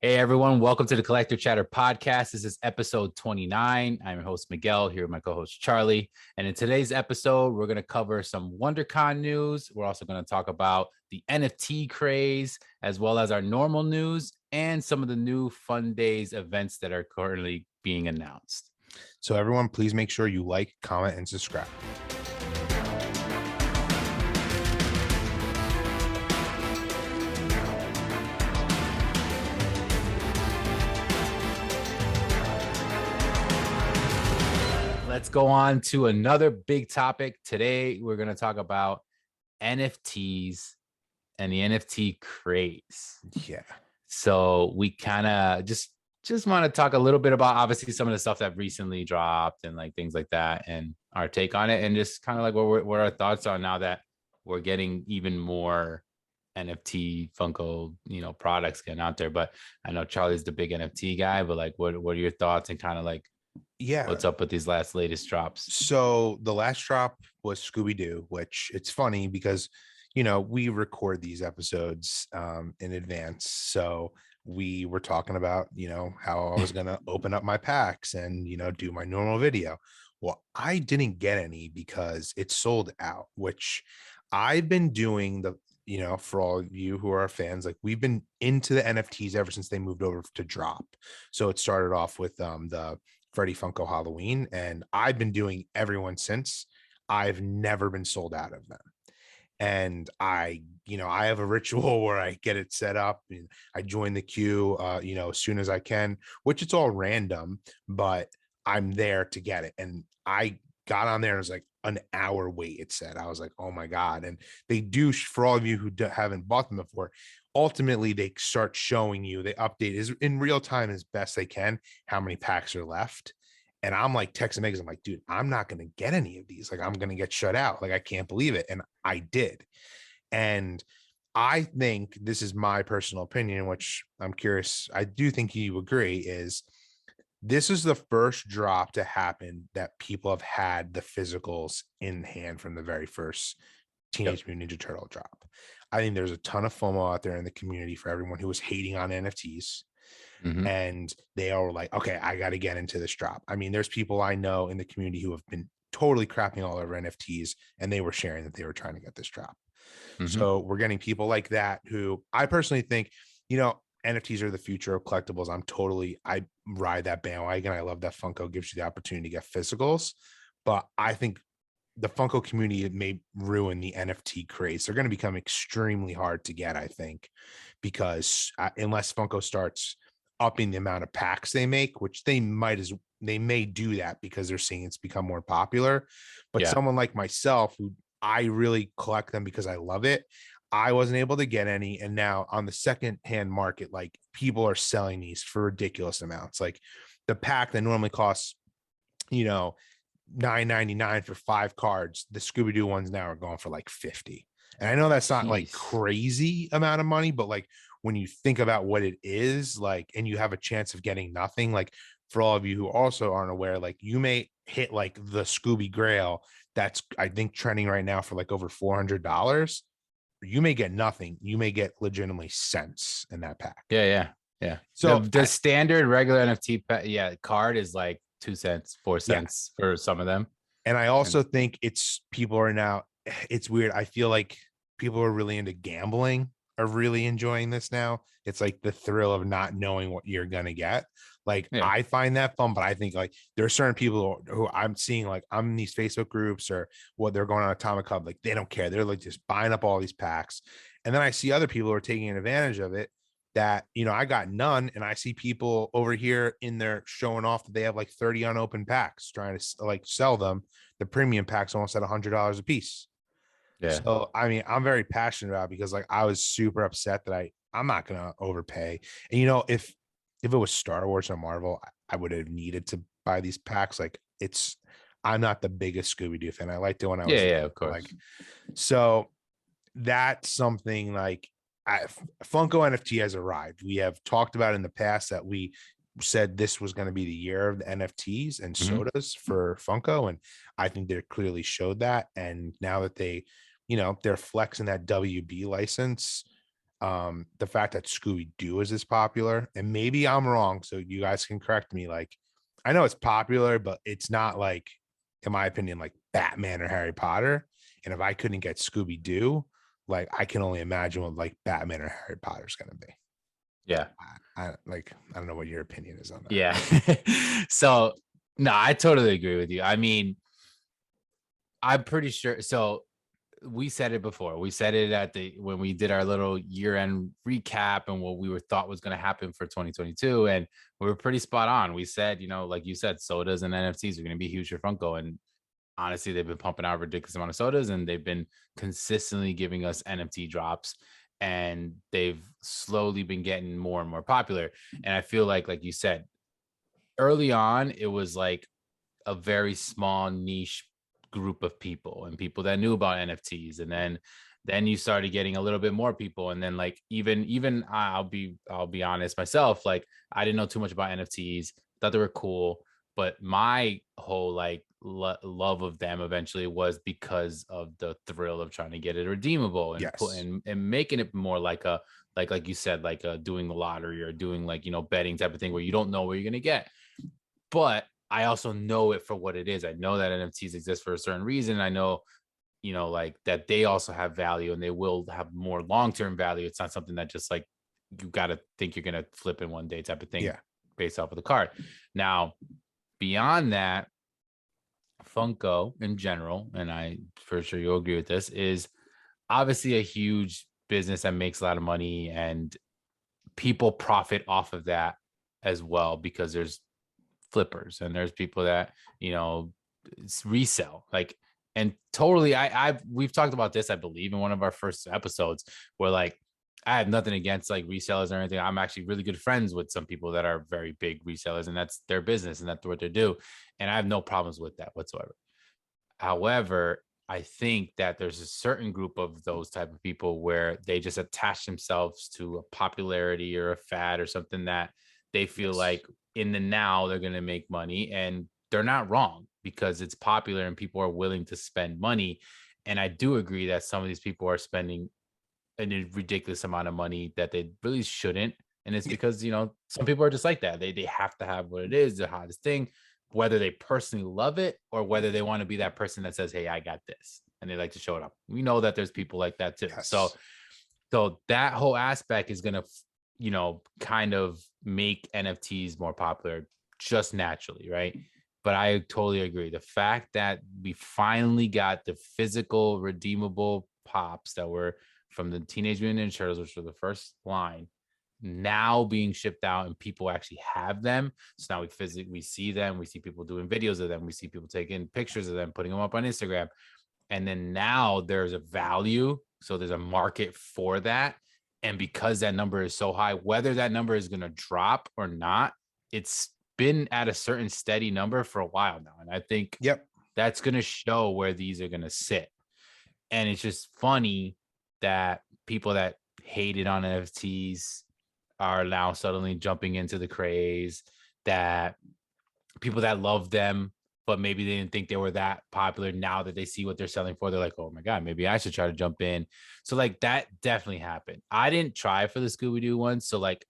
Hey everyone, welcome to the Collector Chatter podcast. This is episode 29. I'm your host Miguel here with my co-host Charlie. And in today's episode, we're going to cover some WonderCon news. We're also going to talk about the NFT craze, as well as our normal news and some of the new Fun Days events that are currently being announced. So everyone, please make sure you like, comment, and subscribe. Let's go on to another big topic. Today, we're going to talk about NFTs and the NFT craze. Yeah. So we kind of just want to talk a little bit about obviously some of the stuff that recently dropped and like things like that and our take on it, and just kind of like what our thoughts are now that we're getting even more NFT Funko, products getting out there. But I know Charlie's the big NFT guy, but like what are your thoughts and kind of like what's up with these latest drops? So the last drop was Scooby-Doo, which it's funny because we record these episodes in advance. So we were talking about, how I was going to open up my packs and, do my normal video. Well, I didn't get any because it sold out, which I've been doing for all of you who are fans, like we've been into the NFTs ever since they moved over to drop. So it started off with the Freddy Funko Halloween, and I've been doing everyone since. I've never been sold out of them. And I have a ritual where I get it set up and I join the queue, as soon as I can, which it's all random, but I'm there to get it. And I got on there and it was like an hour wait. It said, I was like, oh my God. And they do, for all of you who haven't bought them before, ultimately they start showing you, they update is in real time as best they can, how many packs are left. And I'm like texting Megan, I'm like, dude, I'm not going to get any of these. Like, I'm going to get shut out. Like, I can't believe it. And I did. And I think this is my personal opinion, which I'm curious. I do think you agree is this is the first drop to happen that people have had the physicals in hand from the very first Teenage Mutant Ninja Turtle drop. I think there's a ton of FOMO out there in the community for everyone who was hating on NFTs. Mm-hmm. And they all were like, okay, I got to get into this drop. I mean, there's people I know in the community who have been totally crapping all over NFTs, and they were sharing that they were trying to get this drop. Mm-hmm. So we're getting people like that who I personally think, NFTs are the future of collectibles. I ride that bandwagon. I love that Funko gives you the opportunity to get physicals, but I think the Funko community may ruin the NFT craze. They're going to become extremely hard to get, I think, because unless Funko starts upping the amount of packs they make, which they may do that because they're seeing it's become more popular. But someone like myself, who I really collect them because I love it, I wasn't able to get any. And now on the secondhand market, like people are selling these for ridiculous amounts. Like the pack that normally costs, $9.99 for 5 cards, the Scooby-Doo ones now are going for like 50. And I know that's not like crazy amount of money, but like when you think about what it is, like, and you have a chance of getting nothing, like for all of you who also aren't aware, like you may hit like the Scooby Grail that's I think trending right now for like over $400. You may get nothing. You may get legitimately cents in that pack. Yeah. So the standard regular NFT card is like 2 cents, 4 cents for some of them. And I also think people are now, it's weird. I feel like people are really into gambling are really enjoying this now. It's like the thrill of not knowing what you're going to get. Like, I find that fun, but I think like there are certain people who I'm seeing, like I'm in these Facebook groups or what they're going on Atomic Hub. Like they don't care. They're like just buying up all these packs. And then I see other people who are taking advantage of it that, I got none. And I see people over here in there showing off that they have like 30 unopened packs trying to like sell them. The premium packs almost at $100 a piece. Yeah. So, I mean, I'm very passionate about it because like I was super upset that I'm not going to overpay. And, if it was Star Wars or Marvel, I would have needed to buy these packs. Like I'm not the biggest Scooby-Doo fan. I liked it when I was of course. Like, so that's something like Funko NFT has arrived. We have talked about in the past that we said this was going to be the year of the NFTs and sodas for Funko. And I think they clearly showed that. And now that they're flexing that WB license, The fact that Scooby-Doo is as popular, and maybe I'm wrong, so you guys can correct me. Like, I know it's popular, but it's not like, in my opinion, like Batman or Harry Potter. And if I couldn't get Scooby-Doo, like I can only imagine what like Batman or Harry Potter is gonna be. Yeah. I don't know what your opinion is on that. Yeah. So no, I totally agree with you. I mean, I'm pretty sure. So we said it before. We said it at the when we did our little year-end recap and what we were thought was going to happen for 2022, and we were pretty spot on. We said, like you said, sodas and NFTs are going to be huge for Funko, and honestly, they've been pumping out a ridiculous amount of sodas, and they've been consistently giving us NFT drops, and they've slowly been getting more and more popular. And I feel like you said early on, it was like a very small niche group of people and people that knew about NFTs, and then you started getting a little bit more people, and then like even I'll be honest myself, like I didn't know too much about NFTs, thought they were cool, but my whole like love of them eventually was because of the thrill of trying to get it redeemable and Yes. and making it more like a like you said, like doing the lottery or doing like betting type of thing where you don't know where you're gonna get. But I also know it for what it is. I know that NFTs exist for a certain reason. I know, like that they also have value and they will have more long-term value. It's not something that just like you got to think you're going to flip in one day type of thing Yeah. based off of the card. Now, beyond that, Funko in general, and I for sure you'll agree with this, is obviously a huge business that makes a lot of money and people profit off of that as well because there's flippers and there's people that resell like and totally we've talked about this, I believe, in one of our first episodes where like I have nothing against like resellers or anything. I'm actually really good friends with some people that are very big resellers and that's their business and that's what they do, and I have no problems with that whatsoever. However, I think that there's a certain group of those type of people where they just attach themselves to a popularity or a fad or something that they feel Yes. like in the now they're going to make money, and they're not wrong because it's popular and people are willing to spend money. And I do agree that some of these people are spending a ridiculous amount of money that they really shouldn't. And it's Yeah. because, some people are just like that. They have to have what it is, the hottest thing, whether they personally love it or whether they want to be that person that says, "Hey, I got this." And they like to show it up. We know that there's people like that too. So Yes. so that whole aspect is gonna, kind of make NFTs more popular just naturally, right? But I totally agree. The fact that we finally got the physical redeemable pops that were from the Teenage Mutant Ninja Turtles, which were the first line, now being shipped out and people actually have them. So now we see them, we see people doing videos of them, we see people taking pictures of them, putting them up on Instagram. And then now there's a value. So there's a market for that. And because that number is so high, whether that number is going to drop or not, it's been at a certain steady number for a while now. And I think Yep. that's going to show where these are going to sit. And it's just funny that people that hated on NFTs are now suddenly jumping into the craze, that people that love them, but maybe they didn't think they were that popular. Now that they see what they're selling for, they're like, "Oh my god, maybe I should try to jump in." So like that definitely happened. I didn't try for the Scooby Doo one, so like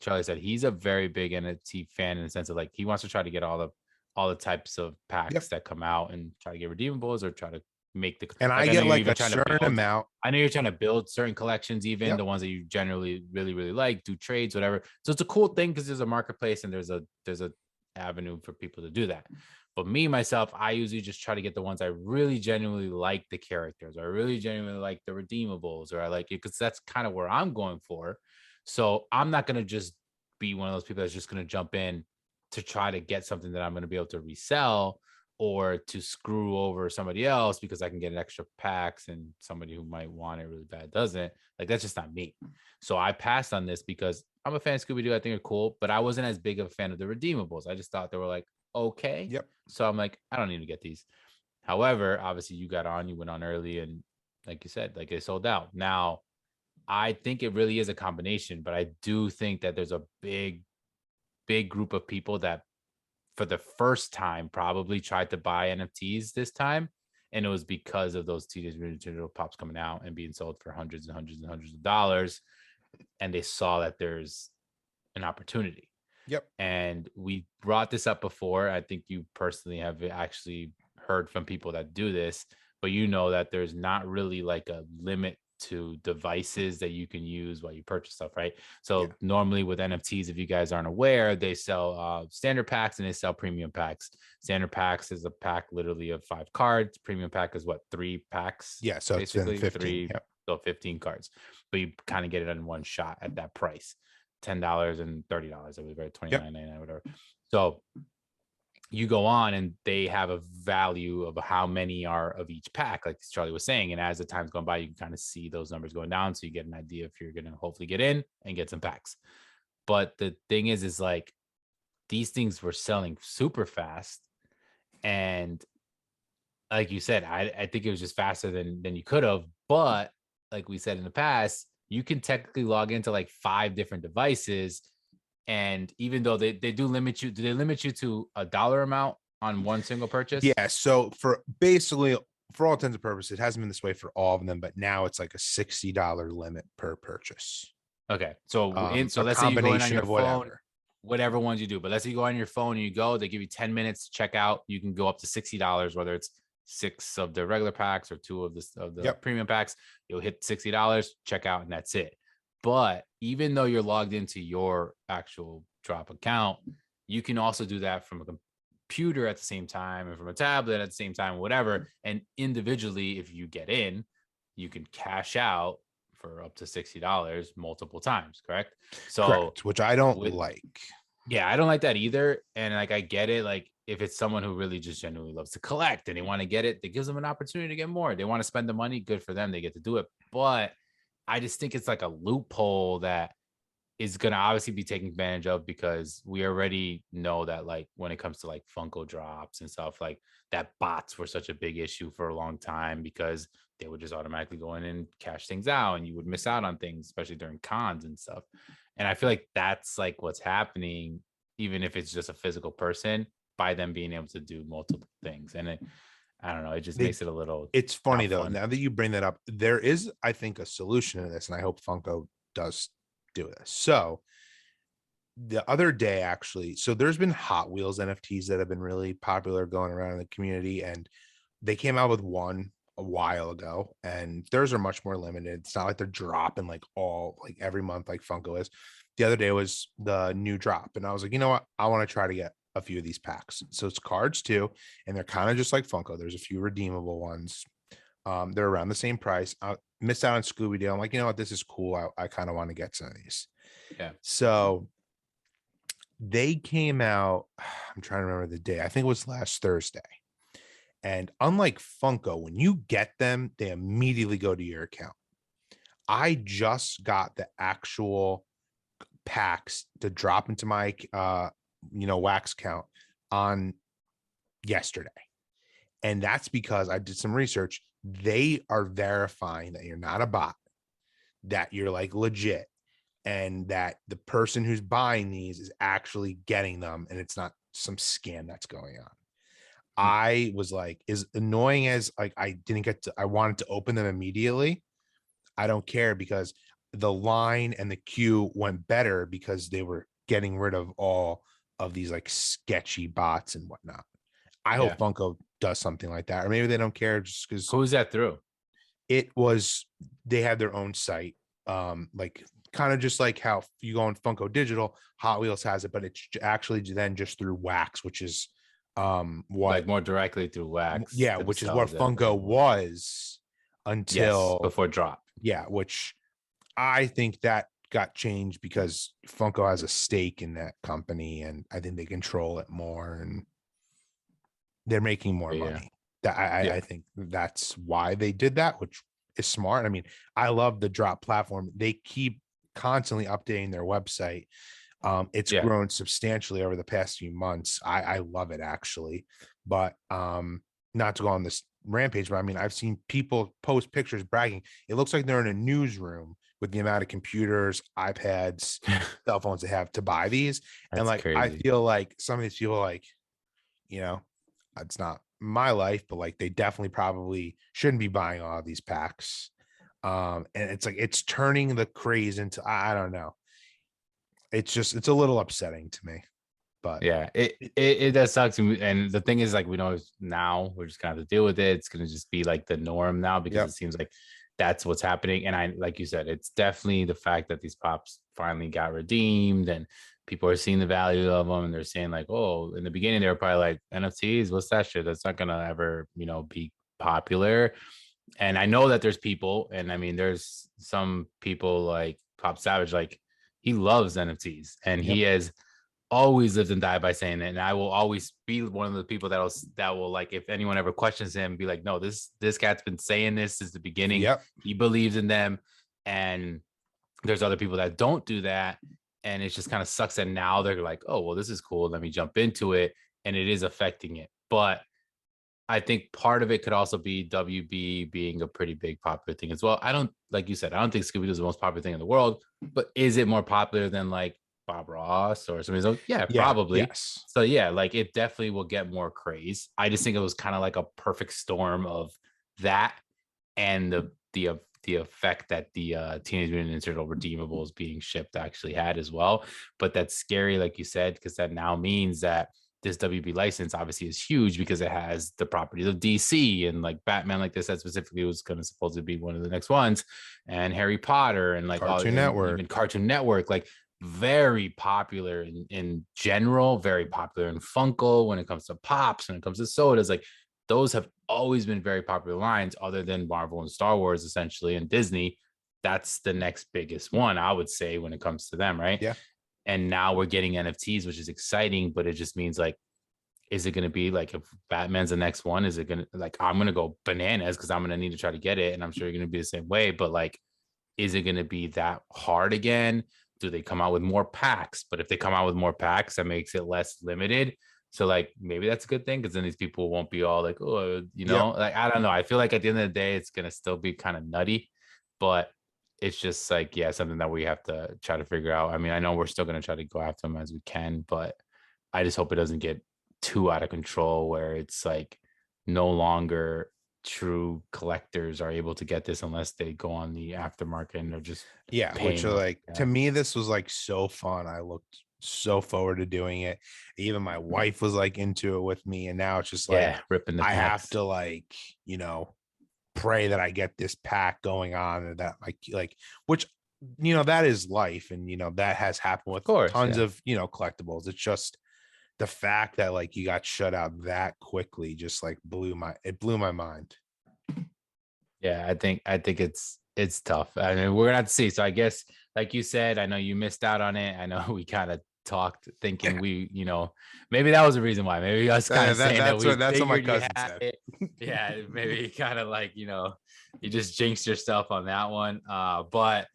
Charlie said, he's a very big NFT fan in the sense of like he wants to try to get all the types of packs Yep. that come out and try to get redeemables or try to make the And I like. I know get you're like even a trying to certain build. amount. I know you're trying to build certain collections, even Yep. the ones that you generally really really like, do trades, whatever. So it's a cool thing because there's a marketplace and there's a avenue for people to do that. But me myself, I usually just try to get the ones I really genuinely like the characters, or I really genuinely like the redeemables, or I like it because that's kind of where I'm going for. So I'm not gonna just be one of those people that's just gonna jump in to try to get something that I'm gonna be able to resell or to screw over somebody else because I can get an extra packs and somebody who might want it really bad doesn't. Like that's just not me. So I passed on this because I'm a fan of Scooby Doo. I think they're cool, but I wasn't as big of a fan of the redeemables. I just thought they were like okay. Yep. So I'm like, I don't need to get these. However, obviously you went on early, and like you said, like it sold out. Now, I think it really is a combination, but I do think that there's a big group of people that for the first time probably tried to buy NFTs this time. And it was because of those Teenage Mutant Ninja Turtle pops coming out and being sold for hundreds and hundreds and hundreds of dollars. and they saw that there's an opportunity. Yep. And we brought this up before. I think you personally have actually heard from people that do this, but you know that there's not really like a limit to devices that you can use while you purchase stuff, right? Yeah. So normally with NFTs, if you guys aren't aware, they sell standard packs and they sell premium packs. Standard packs is a pack literally of 5 cards. Premium pack is what, 3 packs? Yeah. So it's then Basically 15. three, Yep. so 15 cards, but you kind of get it in one shot at that price. $10 and $30, I believe, right? $29.99, whatever. So you go on and they have a value of how many are of each pack, like Charlie was saying. And as the time's gone by, you can kind of see those numbers going down. So you get an idea if you're going to hopefully get in and get some packs. But the thing is like these things were selling super fast. And like you said, I think it was just faster than you could have. But like we said in the past, you can technically log into like 5 different devices. And even though they do limit you, do they limit you to a dollar amount on one single purchase? Yeah. So for basically, for all intents and purposes, it hasn't been this way for all of them, but now it's like a $60 limit per purchase. Okay. So A let's say you go in on combination your of phone, whatever. whatever ones you do. But let's say you go on your phone and you go, they give you 10 minutes to check out. You can go up to $60, whether it's 6 of the regular packs or 2 of the Yep. premium packs. You'll hit $60, check out, and that's it. But even though you're logged into your actual drop account, you can also do that from a computer at the same time and from a tablet at the same time, whatever. And individually, if you get in, you can cash out for up to $60 multiple times, correct? So Correct, which I don't with, like. yeah, I don't like that either. And like I get it, like if it's someone who really just genuinely loves to collect and they want to get it, that gives them an opportunity to get more. They want to spend the money, good for them, they get to do it. But I just think it's like a loophole that is going to obviously be taken advantage of, because we already know that like when it comes to like Funko drops and stuff, like that bots were such a big issue for a long time because they would just automatically go in and cash things out and you would miss out on things, especially during cons and stuff. And I feel like that's like what's happening, even if it's just a physical person, by them being able to do multiple things. And I don't know, it just makes it a little. It's funny not though, fun. now that you bring that up, there is, I think, a solution to this, and I hope Funko does do this. So the other day, actually, so there's been Hot Wheels NFTs that have been really popular going around in the community, and they came out with one a while ago, and theirs are much more limited. It's not like they're dropping like all like every month like Funko is. The other day was the new drop, and I was like, you know what, I want to try to get a few of these packs. So it's cards too, and they're kind of just like Funko. There's a few redeemable ones. They're around the same price. I missed out on Scooby Doo. I'm like, you know what, this is cool. I kind of want to get some of these. Yeah. So they came out, I'm trying to remember the day. I think it was last Thursday. And unlike Funko, when you get them, they immediately go to your account. I just got the actual packs to drop into my wax count on yesterday. And that's because I did some research. They are verifying that you're not a bot, that you're like legit, and that the person who's buying these is actually getting them and it's not some scam that's going on. I was like, as annoying as like I wanted to open them immediately. I don't care, because the line and the queue went better because they were getting rid of all of these like sketchy bots and whatnot. I hope Funko does something like that, or maybe they don't care just because. Who's that through? They have their own site, like kind of just like how you go on Funko Digital, Hot Wheels has it, but it's actually then just through Wax, which is what, like more directly through Wax. Yeah, which is what Funko was until before drop. Yeah, which I think that got changed because Funko has a stake in that company, and I think they control it more, and they're making more money. I think that's why they did that, which is smart. I mean, I love the drop platform. They keep constantly updating their website. It's grown substantially over the past few months. I love it, actually. But not to go on this rampage, but I mean, I've seen people post pictures bragging. It looks like they're in a newsroom with the amount of computers, iPads, cell phones they have to buy these. And like, crazy. I feel like some of these people, like, it's not my life, but like they definitely probably shouldn't be buying all of these packs. And it's like it's turning the craze into, I don't know. It's a little upsetting to me, but Yeah, it does suck to me. And the thing is, like, we know now we're just gonna have to deal with it. It's gonna just be like the norm now because yep. it seems like that's what's happening. And I, like you said, it's definitely the fact that these pops finally got redeemed and people are seeing the value of them and they're saying like, oh, in the beginning they were probably like NFTs, what's that shit? That's not gonna ever, be popular. And I know that there's people, and I mean, there's some people like Pop Savage, like he loves NFTs and Yep. he has always lived and died by saying it. And I will always be one of the people that will like, if anyone ever questions him, be like, no, this cat's been saying this since the beginning. Yep. He believes in them. And there's other people that don't do that. And it just kind of sucks that now they're like, oh, well, this is cool. Let me jump into it. And it is affecting it. But I think part of it could also be WB being a pretty big popular thing as well. I don't, like you said, I don't think Scooby Doo is the most popular thing in the world, but is it more popular than like Bob Ross or something else? Yeah, Yeah. probably. Yes. So yeah, like it definitely will get more craze. I just think it was kind of like a perfect storm of that and the effect that the Teenage Mutant Ninja Turtle redeemables being shipped actually had as well. But that's scary, like you said, because that now means that this WB license obviously is huge because it has the properties of DC and like Batman, like this, that specifically was going to supposed to be one of the next ones, and Harry Potter and like all, Cartoon and Network. even Cartoon Network, like very popular in general, very popular in Funko when it comes to pops, when it comes to sodas, like those have always been very popular lines, other than Marvel and Star Wars, essentially, and Disney. That's the next biggest one, I would say, when it comes to them, right? Yeah. And now we're getting NFTs, which is exciting, but it just means like, is it going to be like if Batman's the next one? Is it going to like I'm going to go bananas because I'm going to need to try to get it, and I'm sure you're going to be the same way. But like, is it going to be that hard again? Do they come out with more packs? But if they come out with more packs, that makes it less limited. So like maybe that's a good thing because then these people won't be all like, oh, Yep. like I don't know. I feel like at the end of the day, it's gonna still be kind of nutty, but it's just like, yeah, something that we have to try to figure out. I mean, I know we're still gonna try to go after them as we can, but I just hope it doesn't get too out of control where it's like no longer true collectors are able to get this unless they go on the aftermarket and they're just Yeah. Which paying are what like, they to have. me, this was like so fun. I looked so forward to doing it. Even my wife was like into it with me. And now it's just like, Yeah, ripping the I have packs. to like, pray that I get this pack going on and that like, which, that is life. And, that has happened Of with course, tons yeah. of, collectibles. It's just the fact that like you got shut out that quickly just like blew my mind. Yeah, I think it's tough. I mean, we're gonna have to see. So I guess, like you said, I know you missed out on it. I know we kind of talked thinking maybe that was the reason why. Maybe us kind of saying that we That's what my figured you cousin had said. it. Yeah, maybe kind of like, you just jinxed yourself on that one. But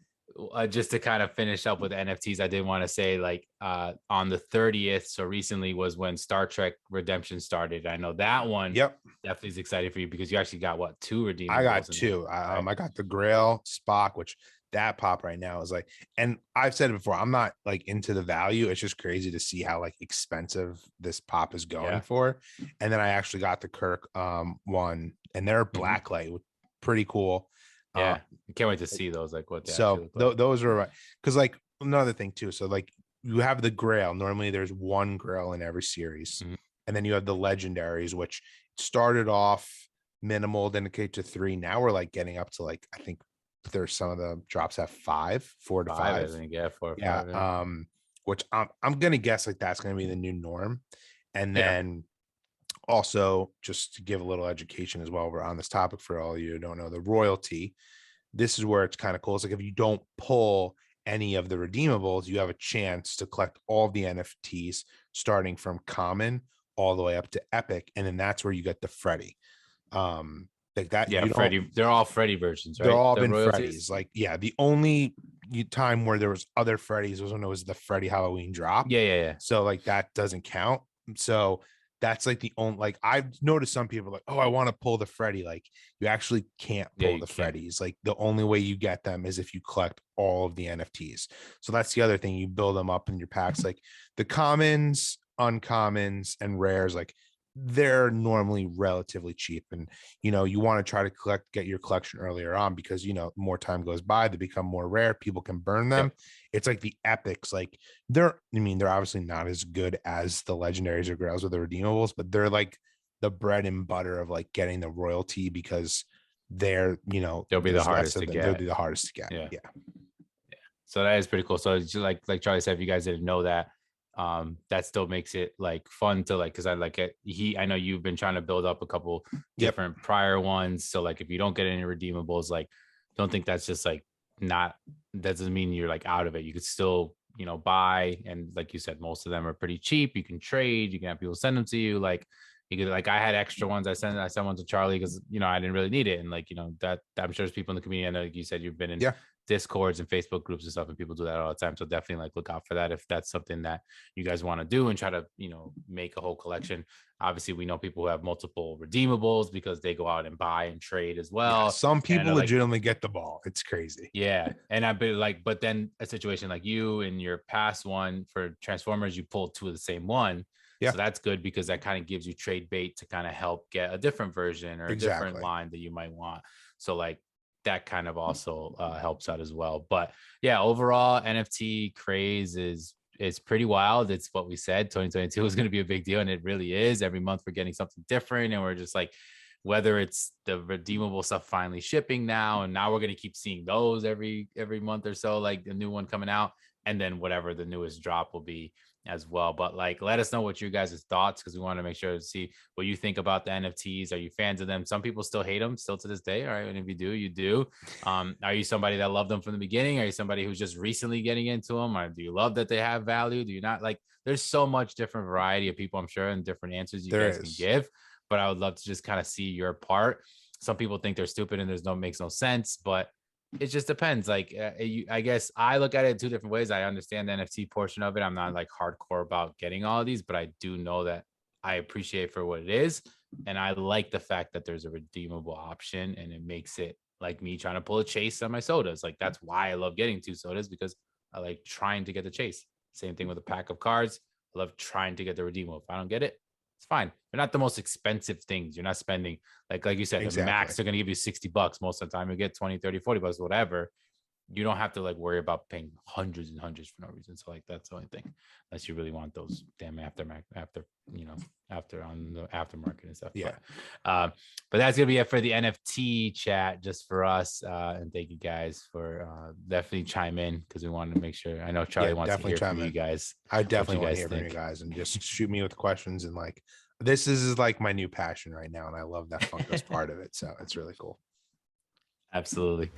just to kind of finish up with NFTs, I did want to say like on the 30th, so recently was when Star Trek Redemption started. I know that one Yep. definitely is excited for you because you actually got what, two I got redeemables in there, two. right? I got the Grail Spock, which that pop right now is like, and I've said it before, I'm not like into the value. It's just crazy to see how like expensive this pop is going Yeah. for. And then I actually got the Kirk one, and they're Mhm. blacklight, pretty cool. Um, Yeah. I can't wait to see those, like what they actually so look like. those are right. Because like another thing too. So like you have the Grail. Normally there's one Grail in every series, Mhm. and then you have the legendaries, which started off minimal, then it came to three. Now we're like getting up to like, I think there's some of the drops have five, 4 to 5. I think. Yeah, 4 or 5. Yeah. Yeah. Which I'm gonna guess like that's gonna be the new norm. And Yeah. then also just to give a little education as well, we're on this topic for all you who don't know the royalty. This is where it's kind of cool. It's like if you don't pull any of the redeemables, you have a chance to collect all the NFTs starting from common all the way up to epic. And then that's where you get the Freddy. Like that, Yeah. you don't, Freddy. They're all Freddy versions, they're right? all The been royalties. Freddy's. Like, yeah, the only time where there was other Freddy's was when it was the Freddy Halloween drop. Yeah. Yeah. Yeah. So like that doesn't count. So that's like the only, like I've noticed some people like, oh, I want to pull the Freddy. Like you actually can't Yeah. pull You the can't. Freddy's. Like the only way you get them is if you collect all of the NFTs. So that's the other thing. You build them up in your packs, like the commons, uncommons, and rares. Like they're normally relatively cheap. And, you know, you want to try to get your collection earlier on because, you know, more time goes by, they become more rare. People can burn them. Yep. It's like the epics, like I mean, they're obviously not as good as the legendaries or grails or the redeemables, but they're like the bread and butter of like getting the royalty because they're, you know, They'll be the there's less hardest of to them. They'll get. be the hardest to get. Yeah. Yeah. So that is pretty cool. So it's just like Charlie said, if you guys didn't know that, that still makes it like fun to like, because I like it. I know you've been trying to build up a couple different prior ones. So like if you don't get any redeemables, like don't think that's just like not, that doesn't mean you're like out of it. You could still, you know, buy, and like you said, most of them are pretty cheap. You can trade, you can have people send them to you. Like you could, like I had extra ones. I sent one to Charlie because, you know, I didn't really need it. And like, you know, that I'm sure there's people in the community. I know, like you said, you've been in Yeah. Discords and Facebook groups and stuff, and people do that all the time. So definitely like look out for that if that's something that you guys want to do and try to, you know, make a whole collection. Obviously, we know people who have multiple redeemables because they go out and buy and trade as Yeah. well. Some And I people know, like, legitimately get the ball. It's crazy. yeah, and I've been like, but then a situation like you in your past one for Transformers, you pulled two of the same one. Yeah. So that's good because that kind of gives you trade bait to kind of help get a different version or a different Exactly. line that you might want. So like that kind of also helps out as well. But yeah, overall NFT craze is pretty wild. It's what we said 2022 is going to be a big deal, and it really is. Every month we're getting something different, and we're just like, whether it's the redeemable stuff finally shipping now, and now we're going to keep seeing those every month or so, like the new one coming out, and then whatever the newest drop will be as well. But like, let us know what you guys' thoughts, because we want to make sure to see what you think about the NFTs. Are you fans of them? Some people still hate them still to this day. All right, and if you do, you do. Are you somebody that loved them from the beginning? Are you somebody who's just recently getting into them? Or do you love that they have value? Do you not? Like, there's so much different variety of people, I'm sure, and different answers you There guys can is. give. But I would love to just kind of see your part. Some people think they're stupid and makes no sense, but it just depends. Like, I guess I look at it in two different ways. I understand the NFT portion of it. I'm not like hardcore about getting all of these, but I do know that I appreciate for what it is. And I like the fact that there's a redeemable option, and it makes it like me trying to pull a chase on my sodas. Like, that's why I love getting 2 sodas, because I like trying to get the chase. Same thing with a pack of cards. I love trying to get the redeemable. If I don't get it, it's fine. They're not the most expensive things. You're not spending, like you said, the max, they're going to give you $60 most of the time. You get 20, 30, $40, whatever. You don't have to like worry about paying hundreds and hundreds for no reason. So like, that's the only thing, unless you really want those damn after on the aftermarket and stuff. Yeah. But that's gonna be it for the NFT chat, just for us. And thank you guys for definitely chime in, because we wanted to make sure. I know Charlie wants to hear from you guys. I definitely want to hear from you guys, and just shoot me with questions. And like, this is like my new passion right now, and I love that Funko's part of it. So it's really cool. Absolutely.